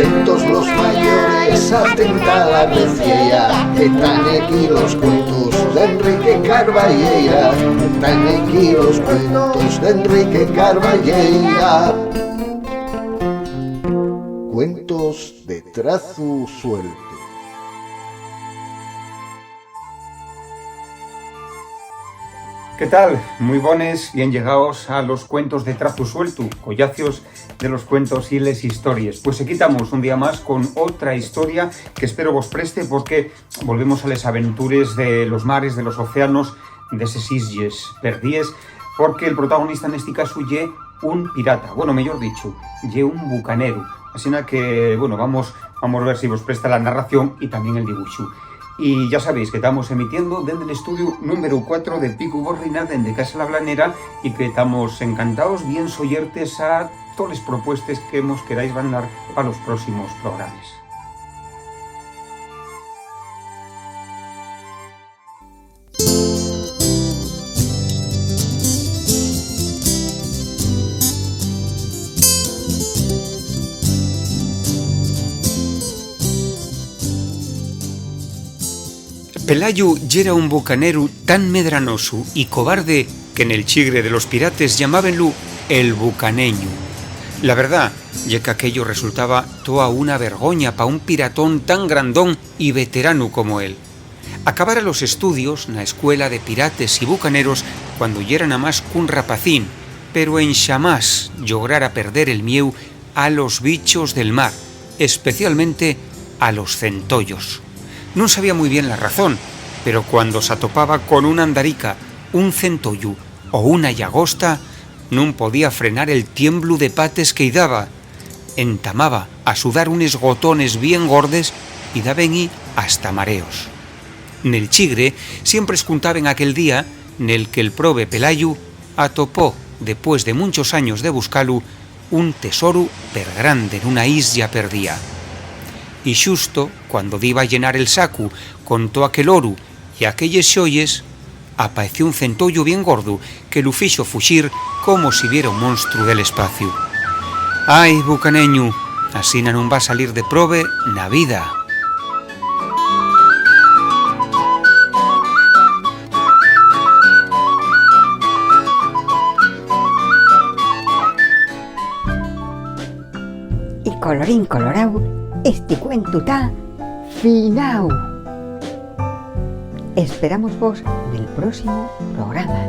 Atentos los mayores, atenta la gracia, que están aquí los cuentos de Enrique Carballeira, están aquí los cuentos de Enrique Carballeira. Cuentos de trazo suelto. ¿Qué tal? Muy bones, bien llegados a los cuentos de trazo suelto, collacios de los cuentos y les historias. Pues aquí estamos un día más con otra historia que espero vos preste porque volvemos a las aventuras de los mares, de los océanos, de esos isles perdíes, porque el protagonista en este caso ye un pirata, bueno, mejor dicho, ye un bucanero. Así que, bueno, vamos a ver si vos presta la narración y también el dibujo. Y ya sabéis que estamos emitiendo desde el estudio número 4 de Pico Borrina, desde Casa La Blanera, y que estamos encantados, bien soyertes a todas las propuestas que nos queráis mandar para los próximos programas. Pelayo yera un bucanero tan medranoso y cobarde que en el chigre de los pirates llamábenlo el bucaneño. La verdad, ya que aquello resultaba toda una vergoña pa un piratón tan grandón y veterano como él. Acabara los estudios na escuela de pirates y bucaneros cuando yera nada más qu'un rapacín, pero en xamás lograra perder el mieu a los bichos del mar, especialmente a los centollos. No sabía muy bien la razón, pero cuando se atopaba con una andarica, un centollo o una llagosta, no podía frenar el tiemblo de pates que daba. Entamaba a sudar unos gotones bien gordes y daban hasta mareos. Nel chigre siempre escuntaban aquel día nel que el probe Pelayo atopó, después de muchos años de buscarlo, un tesoro per grande en una isla perdida. Y xusto cuando iba a llenar el saco con todo aquel oro y aquelles xoyes, apareció un centollo bien gordo que lo fixo fuxir como si viera un monstruo del espacio. Ai, bucaneño, así non va a salir de probe na vida. Y colorín colorado, este cuento está finao. Esperamos vos del próximo programa.